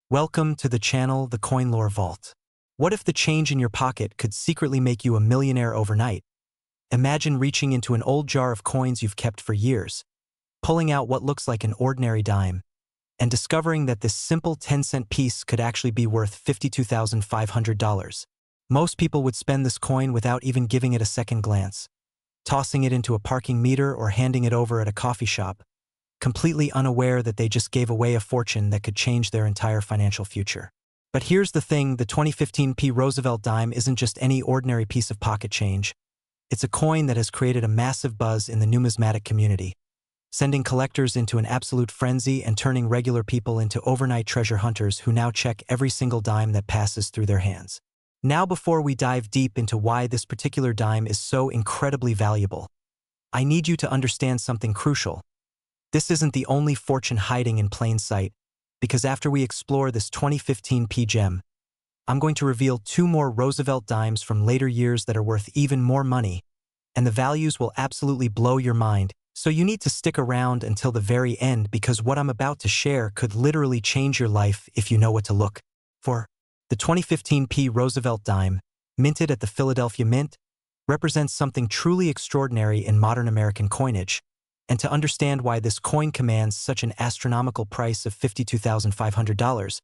Welcome to the channel, The Coin Lore Vault. What if the change in your pocket could secretly make you a millionaire overnight? Imagine reaching into an old jar of coins you've kept for years, pulling out what looks like an ordinary dime, and discovering that this simple 10-cent piece could actually be worth $52,500. Most people would spend this coin without even giving it a second glance, tossing it into a parking meter or handing it over at a coffee shop, completely unaware that they just gave away a fortune that could change their entire financial future. But here's the thing, the 2015 Roosevelt Dime isn't just any ordinary piece of pocket change. It's a coin that has created a massive buzz in the numismatic community, sending collectors into an absolute frenzy and turning regular people into overnight treasure hunters who now check every single dime that passes through their hands. Now, before we dive deep into why this particular dime is so incredibly valuable, I need you to understand something crucial. This isn't the only fortune hiding in plain sight, because after we explore this 2015 gem, I'm going to reveal two more Roosevelt dimes from later years that are worth even more money, and the values will absolutely blow your mind, so you need to stick around until the very end because what I'm about to share could literally change your life if you know what to look for. The 2015 Roosevelt Dime, minted at the Philadelphia Mint, represents something truly extraordinary in modern American coinage. And to understand why this coin commands such an astronomical price of $52,500,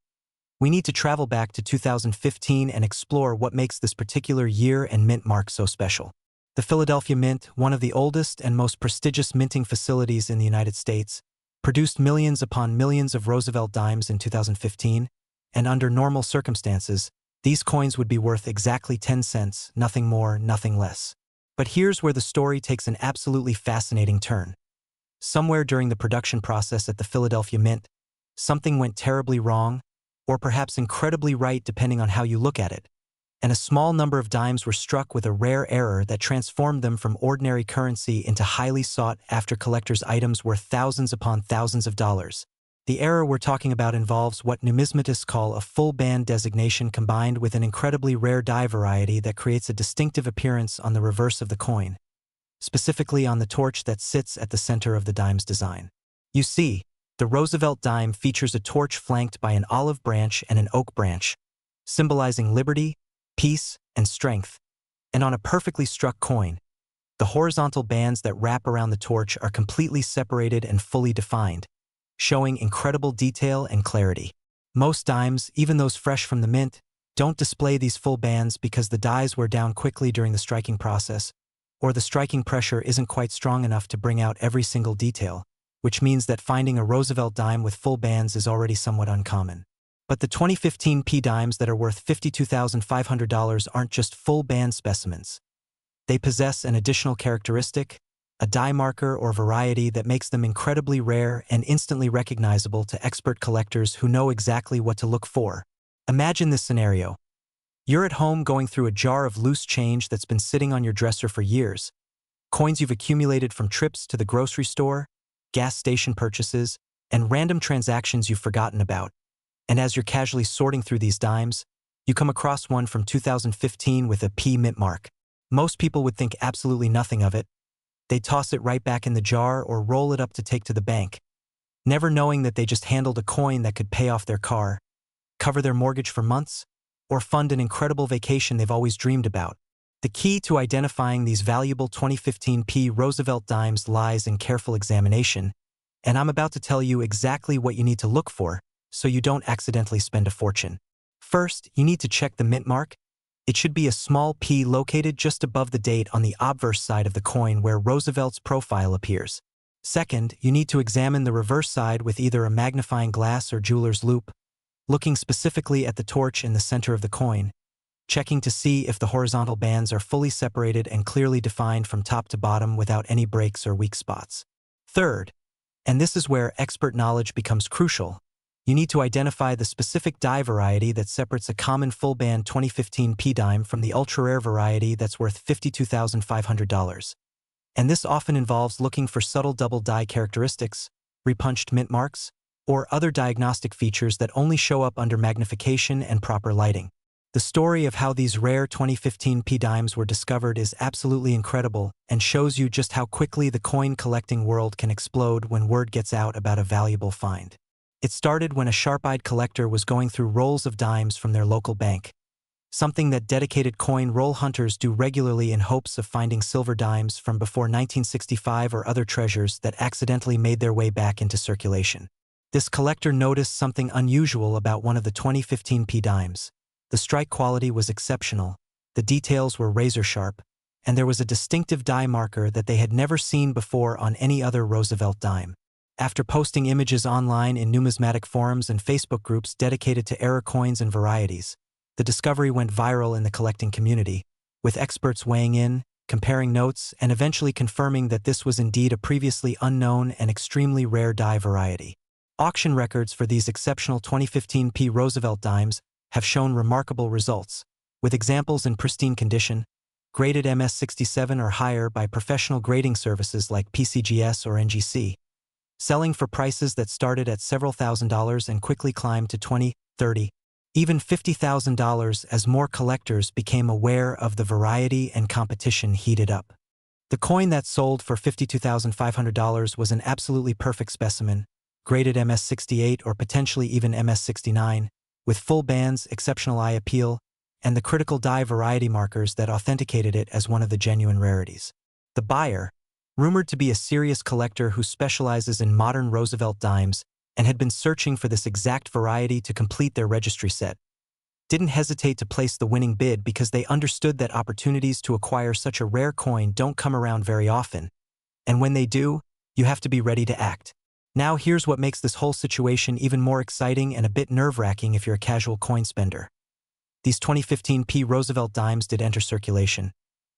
we need to travel back to 2015 and explore what makes this particular year and mint mark so special. The Philadelphia Mint, one of the oldest and most prestigious minting facilities in the United States, produced millions upon millions of Roosevelt dimes in 2015, and under normal circumstances, these coins would be worth exactly 10 cents, nothing more, nothing less. But here's where the story takes an absolutely fascinating turn. Somewhere during the production process at the Philadelphia Mint, something went terribly wrong, or perhaps incredibly right depending on how you look at it, and a small number of dimes were struck with a rare error that transformed them from ordinary currency into highly sought-after collectors' items worth thousands upon thousands of dollars. The error we're talking about involves what numismatists call a full band designation combined with an incredibly rare die variety that creates a distinctive appearance on the reverse of the coin, specifically on the torch that sits at the center of the dime's design. You see, the Roosevelt dime features a torch flanked by an olive branch and an oak branch, symbolizing liberty, peace, and strength. And on a perfectly struck coin, the horizontal bands that wrap around the torch are completely separated and fully defined, showing incredible detail and clarity. Most dimes, even those fresh from the mint, don't display these full bands because the dies wear down quickly during the striking process, or the striking pressure isn't quite strong enough to bring out every single detail, which means that finding a Roosevelt dime with full bands is already somewhat uncommon. But the 2015 dimes that are worth $52,500 aren't just full band specimens. They possess an additional characteristic, a die marker or variety that makes them incredibly rare and instantly recognizable to expert collectors who know exactly what to look for. Imagine this scenario. You're at home going through a jar of loose change that's been sitting on your dresser for years, coins you've accumulated from trips to the grocery store, gas station purchases, and random transactions you've forgotten about. And as you're casually sorting through these dimes, you come across one from 2015 with a P mint mark. Most people would think absolutely nothing of it. They'd toss it right back in the jar or roll it up to take to the bank, never knowing that they just handled a coin that could pay off their car, cover their mortgage for months, or fund an incredible vacation they've always dreamed about. The key to identifying these valuable 2015 Roosevelt dimes lies in careful examination, and I'm about to tell you exactly what you need to look for so you don't accidentally spend a fortune. First, you need to check the mint mark. It should be a small P located just above the date on the obverse side of the coin where Roosevelt's profile appears. Second, you need to examine the reverse side with either a magnifying glass or jeweler's loupe, looking specifically at the torch in the center of the coin, checking to see if the horizontal bands are fully separated and clearly defined from top to bottom without any breaks or weak spots. Third, and this is where expert knowledge becomes crucial, you need to identify the specific die variety that separates a common full-band 2015 dime from the ultra-rare variety that's worth $52,500. And this often involves looking for subtle double die characteristics, repunched mint marks, or other diagnostic features that only show up under magnification and proper lighting. The story of how these rare 2015 dimes were discovered is absolutely incredible and shows you just how quickly the coin collecting world can explode when word gets out about a valuable find. It started when a sharp-eyed collector was going through rolls of dimes from their local bank, something that dedicated coin roll hunters do regularly in hopes of finding silver dimes from before 1965 or other treasures that accidentally made their way back into circulation. This collector noticed something unusual about one of the 2015 P dimes. The strike quality was exceptional, the details were razor-sharp, and there was a distinctive die marker that they had never seen before on any other Roosevelt dime. After posting images online in numismatic forums and Facebook groups dedicated to error coins and varieties, the discovery went viral in the collecting community, with experts weighing in, comparing notes, and eventually confirming that this was indeed a previously unknown and extremely rare die variety. Auction records for these exceptional 2015 P Roosevelt dimes have shown remarkable results, with examples in pristine condition, graded MS67 or higher by professional grading services like PCGS or NGC, selling for prices that started at several $1,000s and quickly climbed to $20, $30, even $50,000 as more collectors became aware of the variety and competition heated up. The coin that sold for $52,500 was an absolutely perfect specimen, graded MS68 or potentially even MS69, with full bands, exceptional eye appeal, and the critical die variety markers that authenticated it as one of the genuine rarities. The buyer, rumored to be a serious collector who specializes in modern Roosevelt dimes and had been searching for this exact variety to complete their registry set, didn't hesitate to place the winning bid because they understood that opportunities to acquire such a rare coin don't come around very often, and when they do, you have to be ready to act. Now here's what makes this whole situation even more exciting and a bit nerve-wracking if you're a casual coin spender. These 2015 P Roosevelt dimes did enter circulation,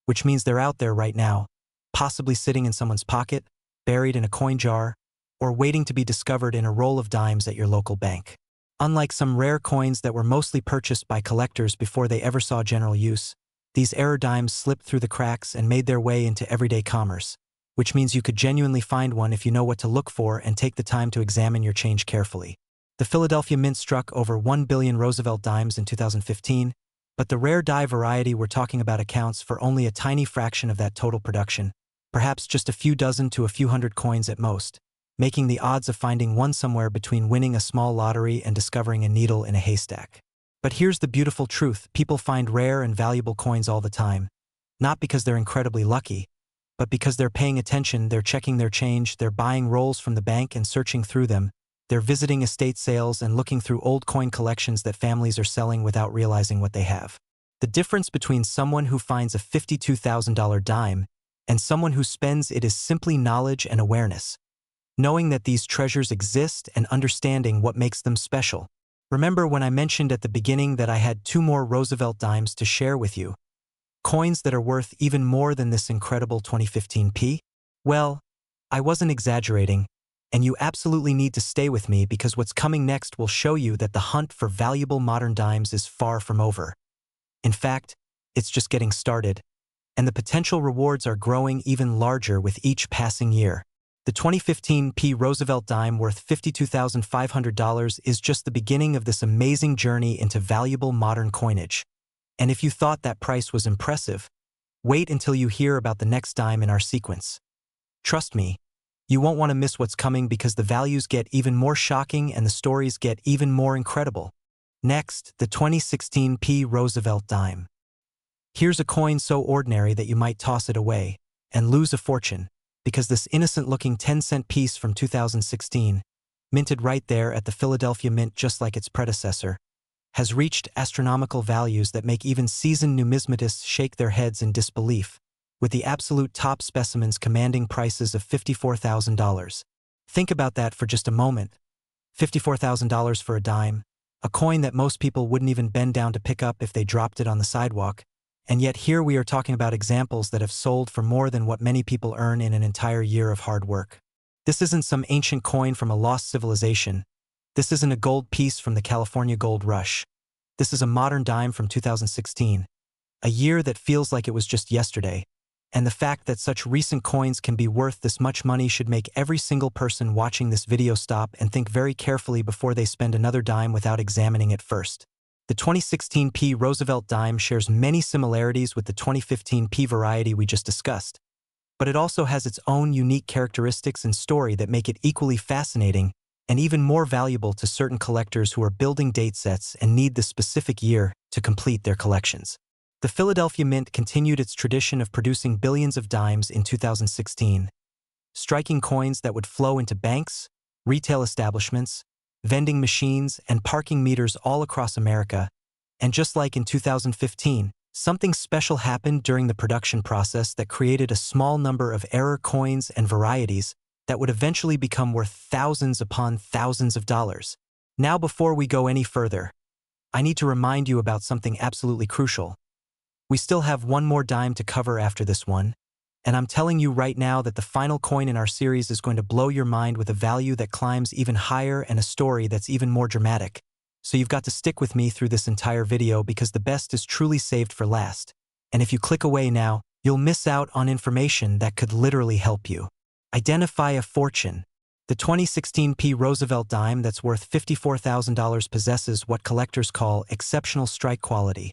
which means they're out there right now, possibly sitting in someone's pocket, buried in a coin jar, or waiting to be discovered in a roll of dimes at your local bank. Unlike some rare coins that were mostly purchased by collectors before they ever saw general use, these error dimes slipped through the cracks and made their way into everyday commerce, which means you could genuinely find one if you know what to look for and take the time to examine your change carefully. The Philadelphia Mint struck over 1 billion Roosevelt dimes in 2015, but the rare die variety we're talking about accounts for only a tiny fraction of that total production, perhaps just a few dozen to a few hundred coins at most, making the odds of finding one somewhere between winning a small lottery and discovering a needle in a haystack. But here's the beautiful truth: people find rare and valuable coins all the time, not because they're incredibly lucky, but because they're paying attention, they're checking their change, they're buying rolls from the bank and searching through them, they're visiting estate sales and looking through old coin collections that families are selling without realizing what they have. The difference between someone who finds a $52,000 dime and someone who spends it is simply knowledge and awareness, knowing that these treasures exist and understanding what makes them special. Remember when I mentioned at the beginning that I had 2 more Roosevelt dimes to share with you? Coins that are worth even more than this incredible 2015 P? Well, I wasn't exaggerating, and you absolutely need to stay with me because what's coming next will show you that the hunt for valuable modern dimes is far from over. In fact, it's just getting started, and the potential rewards are growing even larger with each passing year. The 2015 P Roosevelt dime worth $52,500 is just the beginning of this amazing journey into valuable modern coinage. And if you thought that price was impressive, wait until you hear about the next dime in our sequence. Trust me, you won't want to miss what's coming because the values get even more shocking and the stories get even more incredible. Next, the 2016 P Roosevelt Dime. Here's a coin so ordinary that you might toss it away and lose a fortune, because this innocent-looking 10-cent piece from 2016, minted right there at the Philadelphia Mint just like its predecessor, has reached astronomical values that make even seasoned numismatists shake their heads in disbelief, with the absolute top specimens commanding prices of $54,000. Think about that for just a moment. $54,000 for a dime, a coin that most people wouldn't even bend down to pick up if they dropped it on the sidewalk, and yet here we are talking about examples that have sold for more than what many people earn in an entire year of hard work. This isn't some ancient coin from a lost civilization. This isn't a gold piece from the California Gold Rush. This is a modern dime from 2016, a year that feels like it was just yesterday. And the fact that such recent coins can be worth this much money should make every single person watching this video stop and think very carefully before they spend another dime without examining it first. The 2016 P Roosevelt Dime shares many similarities with the 2015 P variety we just discussed, but it also has its own unique characteristics and story that make it equally fascinating and even more valuable to certain collectors who are building date sets and need the specific year to complete their collections. The Philadelphia Mint continued its tradition of producing billions of dimes in 2016, striking coins that would flow into banks, retail establishments, vending machines, and parking meters all across America. And just like in 2015, something special happened during the production process that created a small number of error coins and varieties that would eventually become worth thousands upon thousands of dollars. Now, before we go any further, I need to remind you about something absolutely crucial. We still have one more dime to cover after this one, and I'm telling you right now that the final coin in our series is going to blow your mind with a value that climbs even higher and a story that's even more dramatic. So you've got to stick with me through this entire video because the best is truly saved for last. And if you click away now, you'll miss out on information that could literally help you. Identify a fortune. The 2016 Roosevelt Dime that's worth $54,000 possesses what collectors call exceptional strike quality,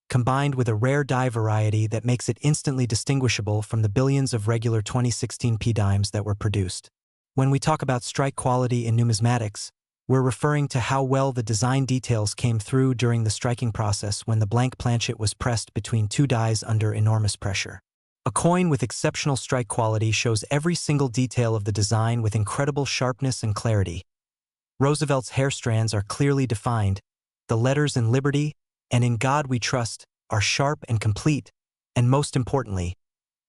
combined with a rare die variety that makes it instantly distinguishable from the billions of regular 2016 dimes that were produced. When we talk about strike quality in numismatics, we're referring to how well the design details came through during the striking process when the blank planchet was pressed between two dies under enormous pressure. A coin with exceptional strike quality shows every single detail of the design with incredible sharpness and clarity. Roosevelt's hair strands are clearly defined, the letters in Liberty and In God We Trust are sharp and complete, and most importantly,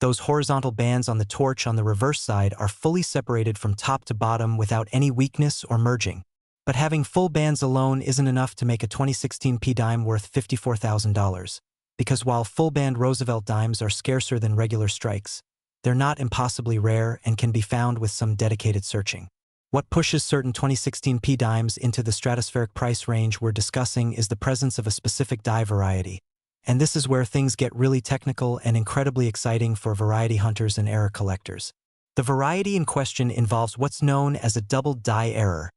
those horizontal bands on the torch on the reverse side are fully separated from top to bottom without any weakness or merging. But having full bands alone isn't enough to make a 2016 dime worth $54,000, because while full-band Roosevelt dimes are scarcer than regular strikes, they're not impossibly rare and can be found with some dedicated searching. What pushes certain 2016 dimes into the stratospheric price range we're discussing is the presence of a specific die variety. And this is where things get really technical and incredibly exciting for variety hunters and error collectors. The variety in question involves what's known as a doubled die error,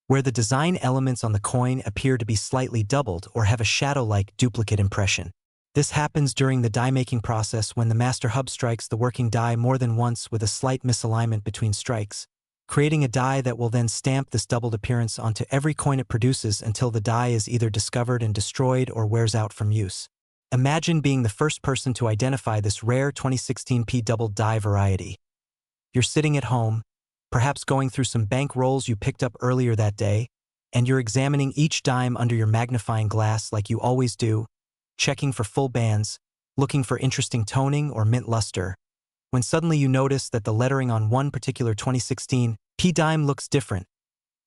where the design elements on the coin appear to be slightly doubled or have a shadow-like duplicate impression. This happens during the die-making process when the master hub strikes the working die more than once with a slight misalignment between strikes, creating a die that will then stamp this doubled appearance onto every coin it produces until the die is either discovered and destroyed or wears out from use. Imagine being the first person to identify this rare 2016 doubled die variety. You're sitting at home, perhaps going through some bank rolls you picked up earlier that day, and you're examining each dime under your magnifying glass like you always do, checking for full bands, looking for interesting toning or mint luster, when suddenly you notice that the lettering on one particular 2016 dime looks different,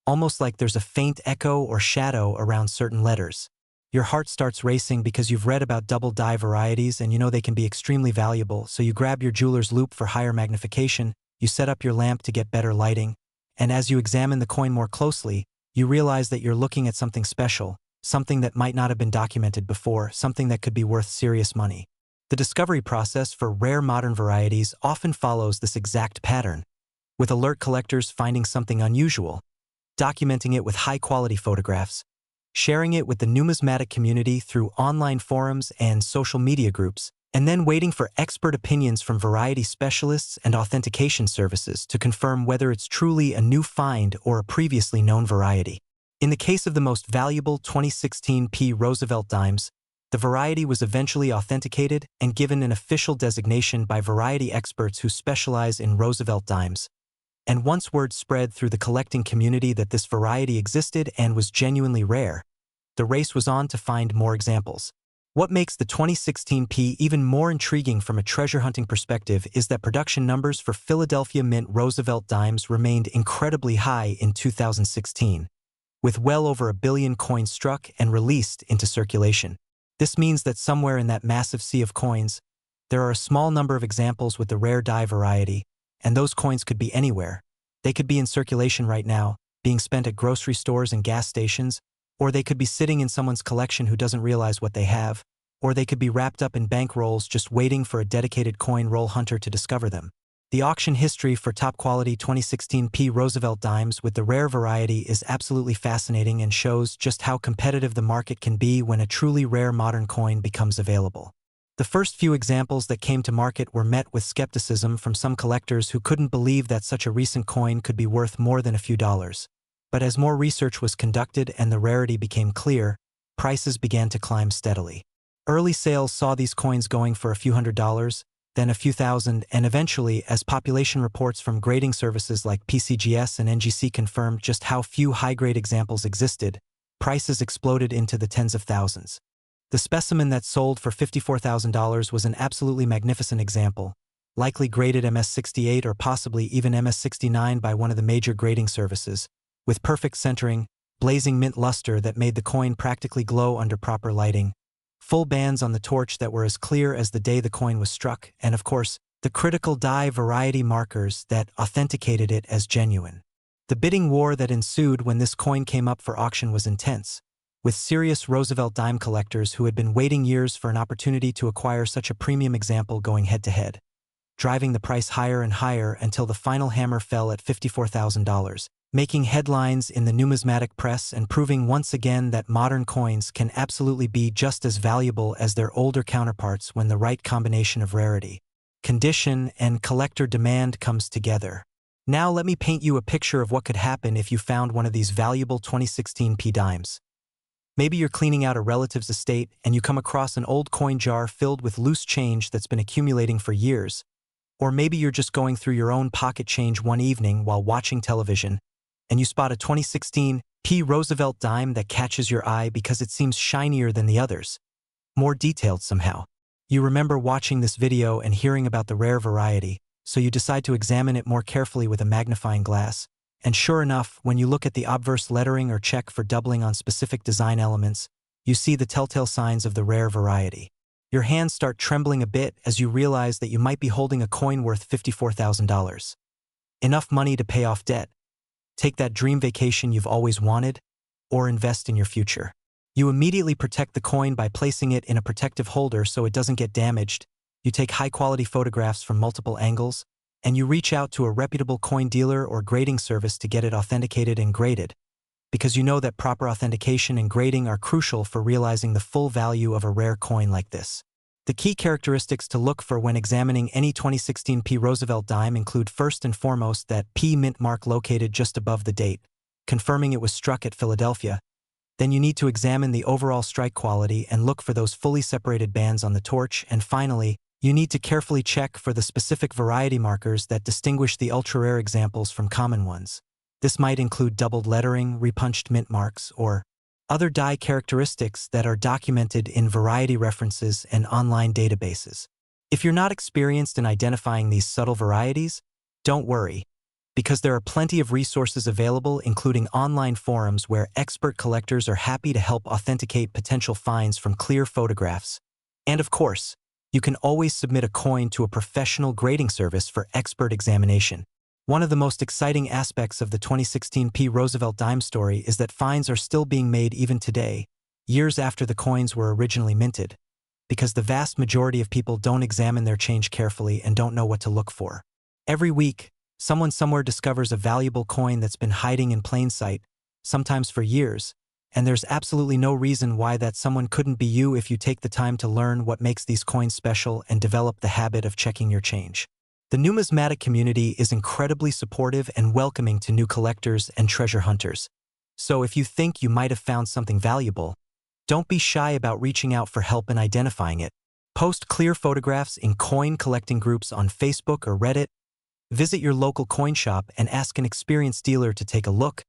almost like there's a faint echo or shadow around certain letters. Your heart starts racing because you've read about double die varieties and you know they can be extremely valuable, so you grab your jeweler's loupe for higher magnification, you set up your lamp to get better lighting, and as you examine the coin more closely, you realize that you're looking at something special, something that might not have been documented before, something that could be worth serious money. The discovery process for rare modern varieties often follows this exact pattern, with alert collectors finding something unusual, documenting it with high-quality photographs, sharing it with the numismatic community through online forums and social media groups, and then waiting for expert opinions from variety specialists and authentication services to confirm whether it's truly a new find or a previously known variety. In the case of the most valuable 2016 Roosevelt Dimes, the variety was eventually authenticated and given an official designation by variety experts who specialize in Roosevelt Dimes. And once word spread through the collecting community that this variety existed and was genuinely rare, the race was on to find more examples. What makes the 2016 even more intriguing from a treasure hunting perspective is that production numbers for Philadelphia Mint Roosevelt Dimes remained incredibly high in 2016, with well over 1 billion coins struck and released into circulation. This means that somewhere in that massive sea of coins, there are a small number of examples with the rare die variety, and those coins could be anywhere. They could be in circulation right now, being spent at grocery stores and gas stations, or they could be sitting in someone's collection who doesn't realize what they have, or they could be wrapped up in bank rolls just waiting for a dedicated coin roll hunter to discover them. The auction history for top-quality 2016 Roosevelt Dimes with the rare variety is absolutely fascinating and shows just how competitive the market can be when a truly rare modern coin becomes available. The first few examples that came to market were met with skepticism from some collectors who couldn't believe that such a recent coin could be worth more than a few dollars. But as more research was conducted and the rarity became clear, prices began to climb steadily. Early sales saw these coins going for a few $100s, then a few thousand, and eventually, as population reports from grading services like PCGS and NGC confirmed just how few high-grade examples existed, prices exploded into the tens of thousands. The specimen that sold for $54,000 was an absolutely magnificent example, likely graded MS-68 or possibly even MS-69 by one of the major grading services, with perfect centering, blazing mint luster that made the coin practically glow under proper lighting, full bands on the torch that were as clear as the day the coin was struck, and of course, the critical die variety markers that authenticated it as genuine. The bidding war that ensued when this coin came up for auction was intense, with serious Roosevelt Dime collectors who had been waiting years for an opportunity to acquire such a premium example going head-to-head, driving the price higher and higher until the final hammer fell at $54,000, making headlines in the numismatic press and proving once again that modern coins can absolutely be just as valuable as their older counterparts when the right combination of rarity, condition, and collector demand comes together. Now let me paint you a picture of what could happen if you found one of these valuable 2016 P dimes. Maybe you're cleaning out a relative's estate and you come across an old coin jar filled with loose change that's been accumulating for years. Or maybe you're just going through your own pocket change one evening while watching television, and you spot a 2016 P Roosevelt Dime that catches your eye because it seems shinier than the others, more detailed somehow. You remember watching this video and hearing about the rare variety, so you decide to examine it more carefully with a magnifying glass. And sure enough, when you look at the obverse lettering or check for doubling on specific design elements, you see the telltale signs of the rare variety. Your hands start trembling a bit as you realize that you might be holding a coin worth $54,000. Enough money to pay off debt, take that dream vacation you've always wanted, or invest in your future. You immediately protect the coin by placing it in a protective holder so it doesn't get damaged. You take high-quality photographs from multiple angles, and you reach out to a reputable coin dealer or grading service to get it authenticated and graded, because you know that proper authentication and grading are crucial for realizing the full value of a rare coin like this. The key characteristics to look for when examining any 2016 P Roosevelt Dime include first and foremost that P mint mark located just above the date, confirming it was struck at Philadelphia. Then you need to examine the overall strike quality and look for those fully separated bands on the torch, and finally, you need to carefully check for the specific variety markers that distinguish the ultra-rare examples from common ones. This might include doubled lettering, repunched mint marks, or other die characteristics that are documented in variety references and online databases. If you're not experienced in identifying these subtle varieties, don't worry, because there are plenty of resources available, including online forums where expert collectors are happy to help authenticate potential finds from clear photographs. And of course, you can always submit a coin to a professional grading service for expert examination. One of the most exciting aspects of the 2016 P Roosevelt Dime story is that finds are still being made even today, years after the coins were originally minted, because the vast majority of people don't examine their change carefully and don't know what to look for. Every week, someone somewhere discovers a valuable coin that's been hiding in plain sight, sometimes for years, and there's absolutely no reason why that someone couldn't be you if you take the time to learn what makes these coins special and develop the habit of checking your change. The numismatic community is incredibly supportive and welcoming to new collectors and treasure hunters. So if you think you might have found something valuable, don't be shy about reaching out for help in identifying it. Post clear photographs in coin collecting groups on Facebook or Reddit, visit your local coin shop and ask an experienced dealer to take a look,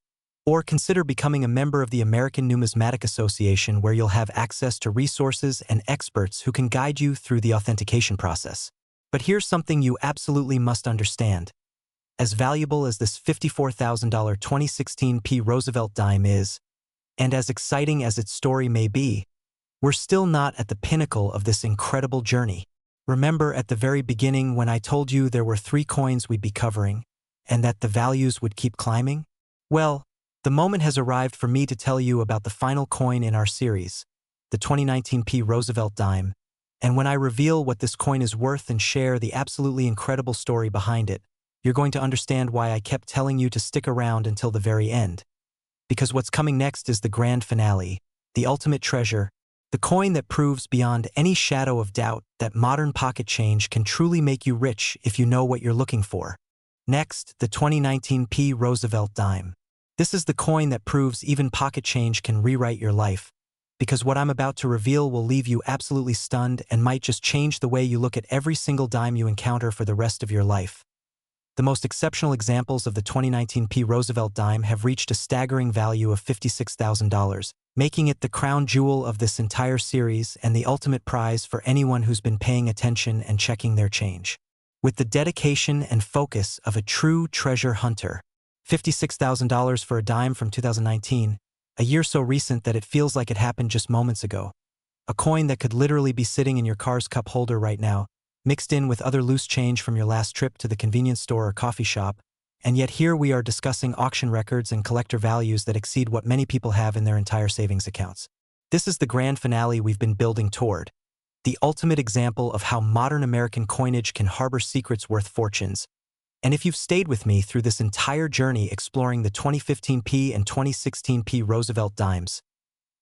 or consider becoming a member of the American Numismatic Association, where you'll have access to resources and experts who can guide you through the authentication process. But here's something you absolutely must understand. As valuable as this $54,000 2016 P Roosevelt Dime is, and as exciting as its story may be, we're still not at the pinnacle of this incredible journey. Remember at the very beginning when I told you there were 3 coins we'd be covering, and that the values would keep climbing? Well, the moment has arrived for me to tell you about the final coin in our series, the 2019 P Roosevelt Dime. And when I reveal what this coin is worth and share the absolutely incredible story behind it, you're going to understand why I kept telling you to stick around until the very end. Because what's coming next is the grand finale, the ultimate treasure, the coin that proves beyond any shadow of doubt that modern pocket change can truly make you rich if you know what you're looking for. Next, the 2019 P Roosevelt Dime. This is the coin that proves even pocket change can rewrite your life, because what I'm about to reveal will leave you absolutely stunned and might just change the way you look at every single dime you encounter for the rest of your life. The most exceptional examples of the 2019 Roosevelt Dime have reached a staggering value of $56,000, making it the crown jewel of this entire series and the ultimate prize for anyone who's been paying attention and checking their change. With the dedication and focus of a true treasure hunter, $56,000 for a dime from 2019, a year so recent that it feels like it happened just moments ago. A coin that could literally be sitting in your car's cup holder right now, mixed in with other loose change from your last trip to the convenience store or coffee shop, and yet here we are discussing auction records and collector values that exceed what many people have in their entire savings accounts. This is the grand finale we've been building toward, the ultimate example of how modern American coinage can harbor secrets worth fortunes. And if you've stayed with me through this entire journey exploring the 2015 and 2016 Roosevelt Dimes,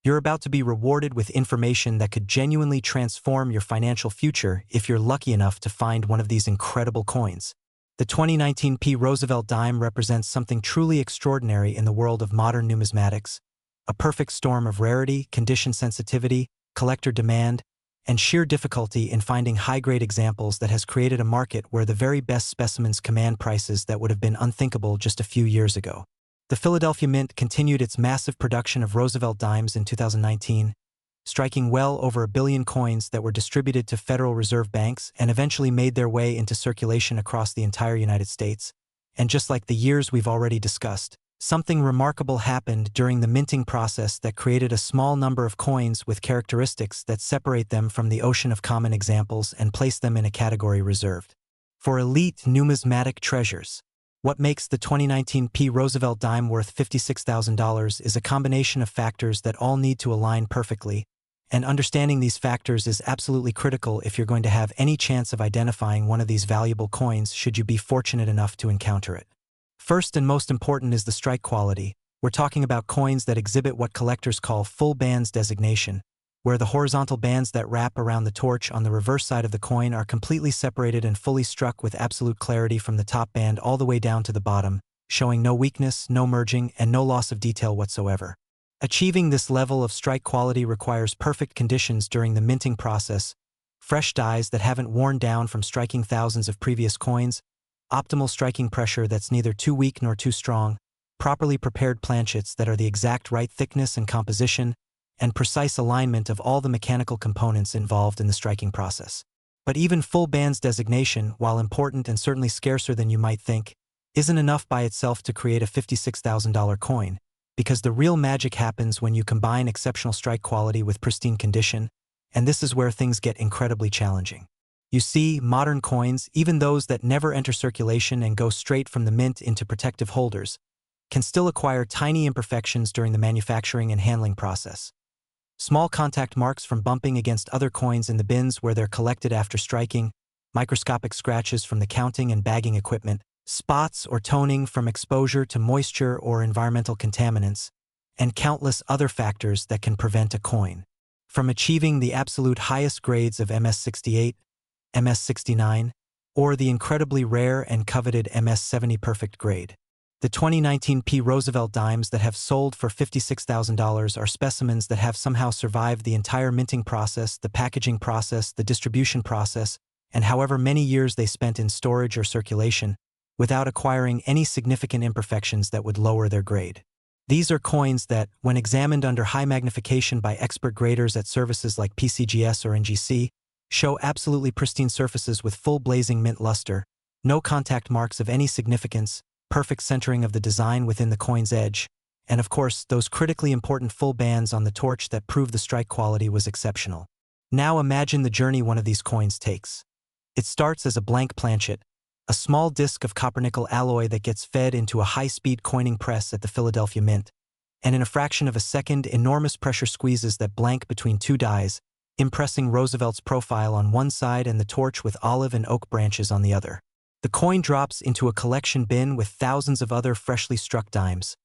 you're about to be rewarded with information that could genuinely transform your financial future if you're lucky enough to find one of these incredible coins. The 2019 Roosevelt Dime represents something truly extraordinary in the world of modern numismatics, a perfect storm of rarity, condition sensitivity, collector demand, and sheer difficulty in finding high-grade examples that has created a market where the very best specimens command prices that would have been unthinkable just a few years ago. The Philadelphia Mint continued its massive production of Roosevelt Dimes in 2019, striking well over 1 billion coins that were distributed to Federal Reserve banks and eventually made their way into circulation across the entire United States. And just like the years we've already discussed, something remarkable happened during the minting process that created a small number of coins with characteristics that separate them from the ocean of common examples and place them in a category reserved for elite numismatic treasures. What makes the 2019 Roosevelt Dime worth $56,000 is a combination of factors that all need to align perfectly, and understanding these factors is absolutely critical if you're going to have any chance of identifying one of these valuable coins should you be fortunate enough to encounter it. First and most important is the strike quality. We're talking about coins that exhibit what collectors call full bands designation, where the horizontal bands that wrap around the torch on the reverse side of the coin are completely separated and fully struck with absolute clarity from the top band all the way down to the bottom, showing no weakness, no merging, and no loss of detail whatsoever. Achieving this level of strike quality requires perfect conditions during the minting process, fresh dies that haven't worn down from striking thousands of previous coins, optimal striking pressure that's neither too weak nor too strong, properly prepared planchets that are the exact right thickness and composition, and precise alignment of all the mechanical components involved in the striking process. But even full bands designation, while important and certainly scarcer than you might think, isn't enough by itself to create a $56,000 coin, because the real magic happens when you combine exceptional strike quality with pristine condition, and this is where things get incredibly challenging. You see, modern coins, even those that never enter circulation and go straight from the mint into protective holders, can still acquire tiny imperfections during the manufacturing and handling process. Small contact marks from bumping against other coins in the bins where they're collected after striking, microscopic scratches from the counting and bagging equipment, spots or toning from exposure to moisture or environmental contaminants, and countless other factors that can prevent a coin from achieving the absolute highest grades of MS68, MS69, or the incredibly rare and coveted MS70 perfect grade. The 2019 Roosevelt Dimes that have sold for $56,000 are specimens that have somehow survived the entire minting process, the packaging process, the distribution process, and however many years they spent in storage or circulation, without acquiring any significant imperfections that would lower their grade. These are coins that, when examined under high magnification by expert graders at services like PCGS or NGC, show absolutely pristine surfaces with full blazing mint luster, no contact marks of any significance, perfect centering of the design within the coin's edge, and of course, those critically important full bands on the torch that prove the strike quality was exceptional. Now imagine the journey one of these coins takes. It starts as a blank planchet, a small disc of copper-nickel alloy that gets fed into a high-speed coining press at the Philadelphia Mint, and in a fraction of a second, enormous pressure squeezes that blank between two dies, impressing Roosevelt's profile on one side and the torch with olive and oak branches on the other. The coin drops into a collection bin with thousands of other freshly struck dimes,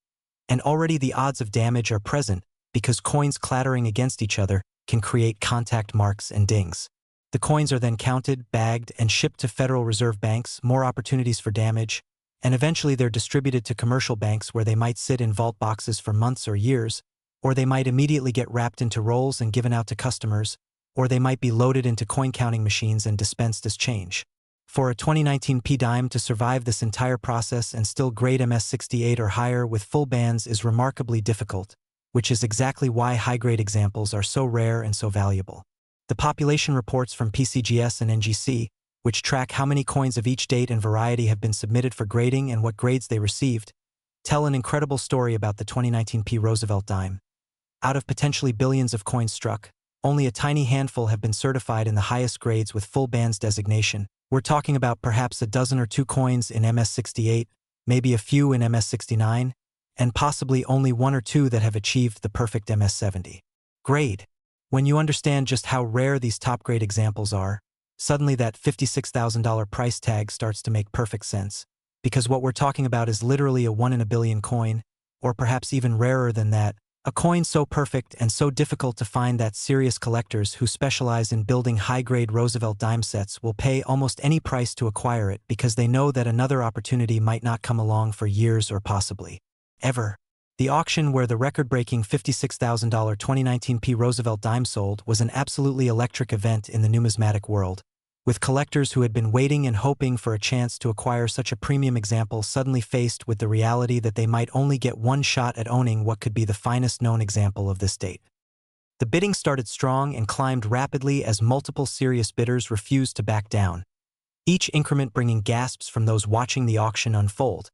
and already the odds of damage are present because coins clattering against each other can create contact marks and dings. The coins are then counted, bagged, and shipped to Federal Reserve banks, more opportunities for damage, and eventually they're distributed to commercial banks where they might sit in vault boxes for months or years, or they might immediately get wrapped into rolls and given out to customers, or they might be loaded into coin-counting machines and dispensed as change. For a 2019 P-Dime to survive this entire process and still grade MS68 or higher with full bands is remarkably difficult, which is exactly why high-grade examples are so rare and so valuable. The population reports from PCGS and NGC, which track how many coins of each date and variety have been submitted for grading and what grades they received, tell an incredible story about the 2019 P. Roosevelt Dime. Out of potentially billions of coins struck, only a tiny handful have been certified in the highest grades with full bands designation. We're talking about perhaps a dozen or two coins in MS68, maybe a few in MS69, and possibly only one or two that have achieved the perfect MS70 grade. When you understand just how rare these top-grade examples are, suddenly that $56,000 price tag starts to make perfect sense, because what we're talking about is literally a 1 in a billion coin, or perhaps even rarer than that, a coin so perfect and so difficult to find that serious collectors who specialize in building high-grade Roosevelt Dime sets will pay almost any price to acquire it because they know that another opportunity might not come along for years or possibly ever. The auction where the record-breaking $56,000 2019 P. Roosevelt Dime sold was an absolutely electric event in the numismatic world, with collectors who had been waiting and hoping for a chance to acquire such a premium example suddenly faced with the reality that they might only get one shot at owning what could be the finest known example of this date. The bidding started strong and climbed rapidly as multiple serious bidders refused to back down, each increment bringing gasps from those watching the auction unfold.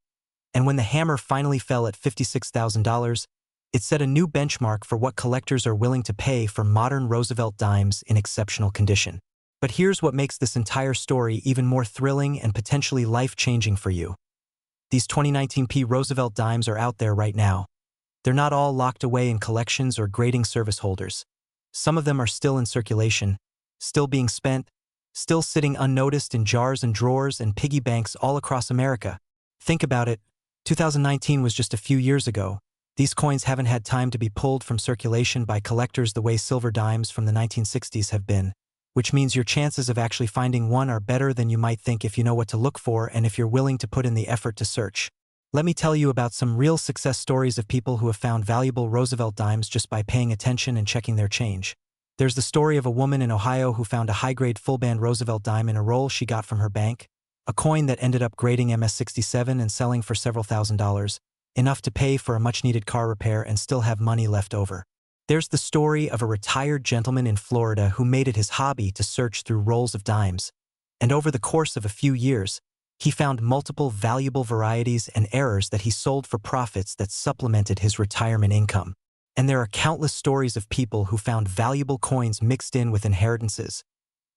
And when the hammer finally fell at $56,000, it set a new benchmark for what collectors are willing to pay for modern Roosevelt dimes in exceptional condition. But here's what makes this entire story even more thrilling and potentially life-changing for you. These 2019 P. Roosevelt dimes are out there right now. They're not all locked away in collections or grading service holders. Some of them are still in circulation, still being spent, still sitting unnoticed in jars and drawers and piggy banks all across America. Think about it. 2019 was just a few years ago. These coins haven't had time to be pulled from circulation by collectors the way silver dimes from the 1960s have been, which means your chances of actually finding one are better than you might think if you know what to look for and if you're willing to put in the effort to search. Let me tell you about some real success stories of people who have found valuable Roosevelt dimes just by paying attention and checking their change. There's the story of a woman in Ohio who found a high-grade full-band Roosevelt dime in a roll she got from her bank, a coin that ended up grading MS67 and selling for several $1,000s, enough to pay for a much-needed car repair and still have money left over. There's the story of a retired gentleman in Florida who made it his hobby to search through rolls of dimes, and over the course of a few years, he found multiple valuable varieties and errors that he sold for profits that supplemented his retirement income. And there are countless stories of people who found valuable coins mixed in with inheritances,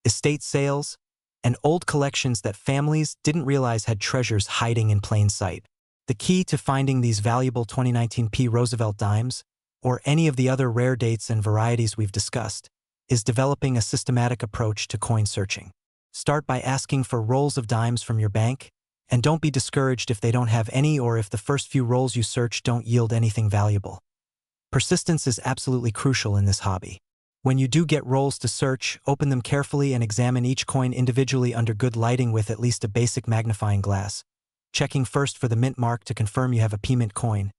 estate sales, and old collections that families didn't realize had treasures hiding in plain sight. The key to finding these valuable 2019 P. Roosevelt dimes, or any of the other rare dates and varieties we've discussed, is developing a systematic approach to coin searching. Start by asking for rolls of dimes from your bank, and don't be discouraged if they don't have any or if the first few rolls you search don't yield anything valuable. Persistence is absolutely crucial in this hobby. When you do get rolls to search, open them carefully and examine each coin individually under good lighting with at least a basic magnifying glass, checking first for the mint mark to confirm you have a P-mint coin,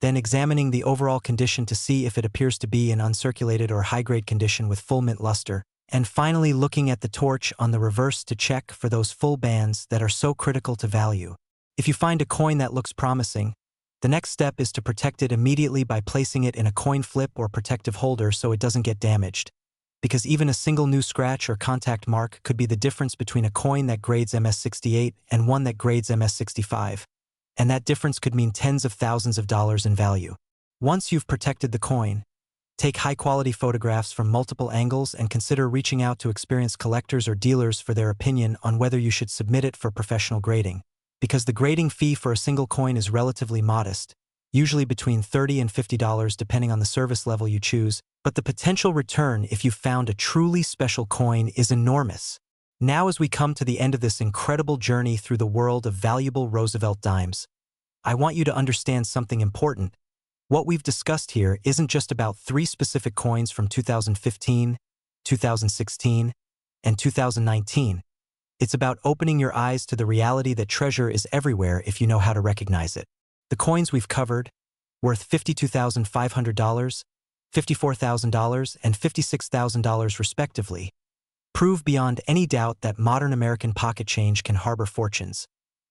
then examining the overall condition to see if it appears to be in uncirculated or high-grade condition with full mint luster, and finally looking at the torch on the reverse to check for those full bands that are so critical to value. If you find a coin that looks promising, the next step is to protect it immediately by placing it in a coin flip or protective holder so it doesn't get damaged, because even a single new scratch or contact mark could be the difference between a coin that grades MS68 and one that grades MS65, and that difference could mean tens of thousands of dollars in value. Once you've protected the coin, take high-quality photographs from multiple angles and consider reaching out to experienced collectors or dealers for their opinion on whether you should submit it for professional grading, because the grading fee for a single coin is relatively modest, usually between $30 and $50 depending on the service level you choose, but the potential return if you found a truly special coin is enormous. Now as we come to the end of this incredible journey through the world of valuable Roosevelt dimes, I want you to understand something important. What we've discussed here isn't just about 3 specific coins from 2015, 2016, and 2019. It's about opening your eyes to the reality that treasure is everywhere if you know how to recognize it. The coins we've covered, worth $52,500, $54,000, and $56,000 respectively, prove beyond any doubt that modern American pocket change can harbor fortunes,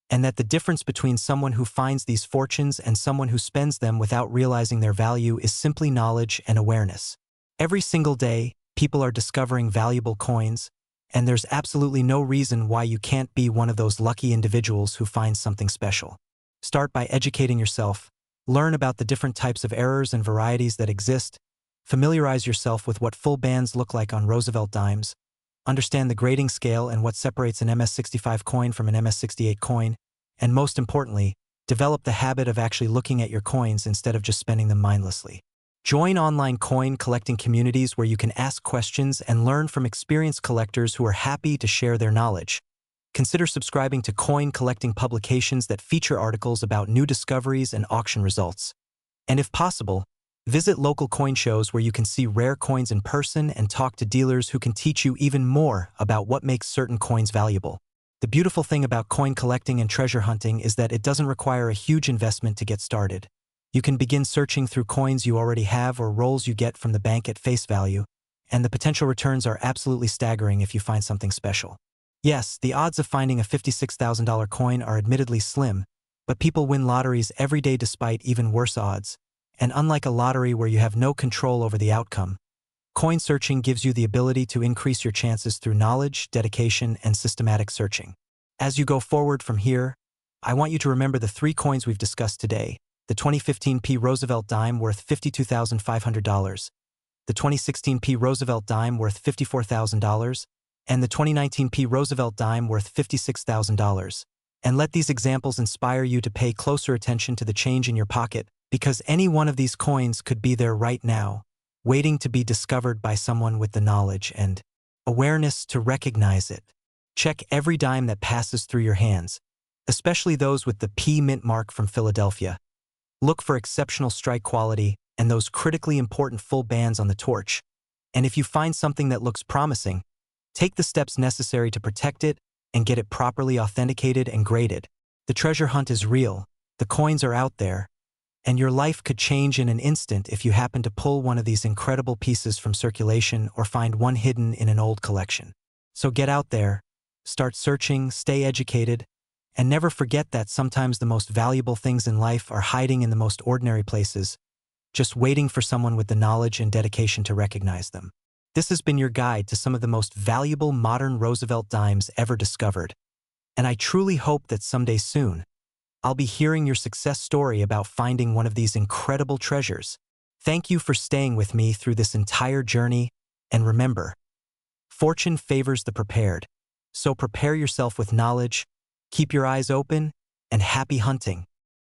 and that the difference between someone who finds these fortunes and someone who spends them without realizing their value is simply knowledge and awareness. Every single day, people are discovering valuable coins, and there's absolutely no reason why you can't be one of those lucky individuals who finds something special. Start by educating yourself, learn about the different types of errors and varieties that exist, familiarize yourself with what full bands look like on Roosevelt Dimes, understand the grading scale and what separates an MS-65 coin from an MS-68 coin, and most importantly, develop the habit of actually looking at your coins instead of just spending them mindlessly. Join online coin collecting communities where you can ask questions and learn from experienced collectors who are happy to share their knowledge. Consider subscribing to coin collecting publications that feature articles about new discoveries and auction results. And if possible, visit local coin shows where you can see rare coins in person and talk to dealers who can teach you even more about what makes certain coins valuable. The beautiful thing about coin collecting and treasure hunting is that it doesn't require a huge investment to get started. You can begin searching through coins you already have or rolls you get from the bank at face value, and the potential returns are absolutely staggering if you find something special. Yes, the odds of finding a $56,000 coin are admittedly slim, but people win lotteries every day despite even worse odds, and unlike a lottery where you have no control over the outcome, coin searching gives you the ability to increase your chances through knowledge, dedication, and systematic searching. As you go forward from here, I want you to remember the 3 coins we've discussed today: the 2015 P Roosevelt Dime worth $52,500, the 2016 P Roosevelt Dime worth $54,000, and the 2019 P Roosevelt Dime worth $56,000. And let these examples inspire you to pay closer attention to the change in your pocket, because any one of these coins could be there right now, waiting to be discovered by someone with the knowledge and awareness to recognize it. Check every dime that passes through your hands, especially those with the P mint mark from Philadelphia. Look for exceptional strike quality and those critically important full bands on the torch. And if you find something that looks promising, take the steps necessary to protect it and get it properly authenticated and graded. The treasure hunt is real, the coins are out there, and your life could change in an instant if you happen to pull one of these incredible pieces from circulation or find one hidden in an old collection. So get out there, start searching, stay educated, and never forget that sometimes the most valuable things in life are hiding in the most ordinary places, just waiting for someone with the knowledge and dedication to recognize them. This has been your guide to some of the most valuable modern Roosevelt dimes ever discovered, and I truly hope that someday soon, I'll be hearing your success story about finding one of these incredible treasures. Thank you for staying with me through this entire journey, and remember, fortune favors the prepared, so prepare yourself with knowledge, keep your eyes open, and happy hunting.